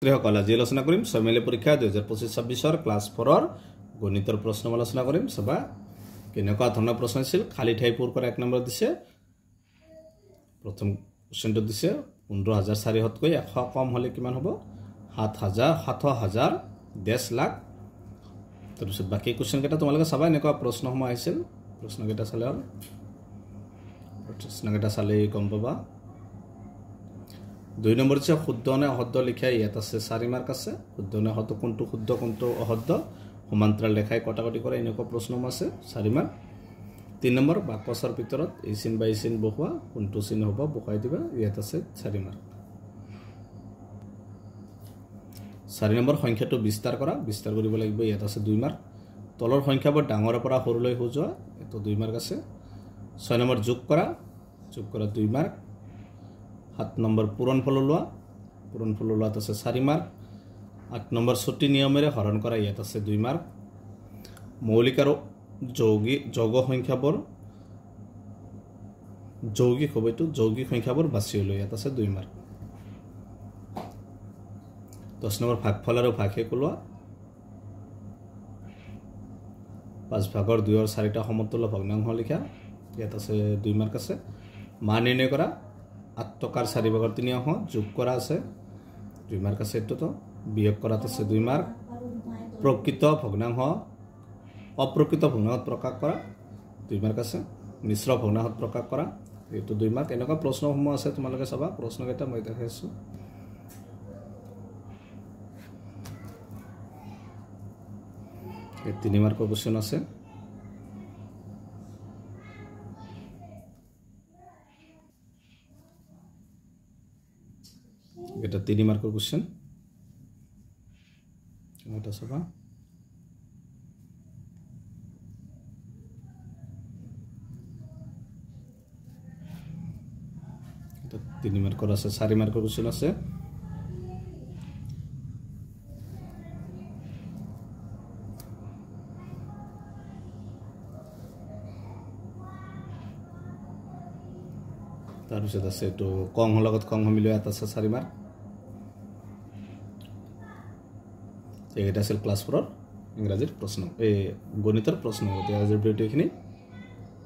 সকল আজি আলোচনা কৰিম ছয়মাইল পৰীক্ষা 2025-26 ক্লাছ 4 গণিতৰ প্ৰশ্ন আলোচনা কৰিম সবা কেনেকুৱা ধৰণৰ প্ৰশ্ন আছিল খালি ঠাই পূৰ কৰা 1 নম্বৰ দিছে প্ৰথম কোৱেশ্চনটো দিছে 15400 কৈ 100 কম হলে কিমান হ'ব 7000 10 লাখ তাৰপিছত বাকি কোৱেশ্চন কেইটা তোমালোকে সবা এনেকুৱা প্ৰশ্ন সময় আহিছিল প্ৰশ্ন কেইটা চালে হ'ল প্ৰশ্ন কেইটা চালে গম পাবা 2 নম্বৰ আছে শুদ্ধ নে অশুদ্ধ লিখা ইয়াত আছে 4 মাৰ্ক আছে শুদ্ধ নে অশুদ্ধ কোনটো শুদ্ধ কোনটো অশুদ্ধ সমান্তৰাল লেখাই কটাকটি কৰা এনেকুৱা প্ৰশ্ন আছে 4 মাৰ্ক 3 নম্বৰ বাক্যৰ ভিতৰত এই চিন বাই চিন বহুৱা কোনটো চিন হ'ব বকাই দিবা ইয়াত আছে 4 মাৰ্ক 4 নম্বৰ সংখ্যাটো বিস্তাৰ কৰিব লাগিব ইয়াত আছে 2 মাৰ্ক তলৰ সংখ্যাবোৰ ডাঙৰৰ পৰা সৰুলৈ সজোৱা এটো 2 মাৰ্ক আছে 6 নম্বৰ যোগ কৰা 2 মাৰ্ক 7 নম্বৰ পূৰণফল লোৱা আছে 4 মাৰ্ক 8 নম্বৰ ছটি নিয়মেৰে হৰণ কৰা ইয়াত আছে 2 মাৰ্ক মৌলিক আৰু যৌগিক সংখ্যাবোৰ বাছি উলিওৱা ইয়াত আছে 2 মাৰ্ক 10 নম্বৰ ভাগফল আৰু ভাগশেষ ওলোৱা 5 ভাগৰ 2 ৰ 4টা সমতুল্য ভগ্নাংশ লিখা ইয়াত আছে 2 মাৰ্ক আছে মান নিৰ্ণয় কৰা 8 টকাৰ 4 ভাগৰ 3 অংশ যোগ কৰা আছে 2 মাৰ্ক আছে এটো বিয়োগ কৰাত আছে 2 মাৰ্ক অপ্ৰকৃত ভগ্নাংশত প্ৰকাশ কৰা 2 মাৰ্ক আছে মিশ্ৰ ভগ্নাংশত প্ৰকাশ কৰা এটো 2 মাৰ্ক এনেকুৱা প্ৰশ্নসমূহ আছে তোমালোকে চাবা প্ৰশ্ন কেইটা মই দেখাইছো এই 3 মাৰ্কৰ কোৱেশ্চন আছে এটা 3 মাৰ্কেৰ কোশ্চেন এটা সবা এটা 3 মাৰ্কেৰ আছে 4 মাৰ্কেৰ কোশ্চেন আছে তাৰপিছত আছে এটো কং লগত কং মিলাই এটা আছে 4 মাৰ্ক এটা আছিল ক্লাছ 4 ইংৰাজীৰ প্ৰশ্ন এই গণিতৰ প্ৰশ্ন আজি ভিডিঅ'খিনি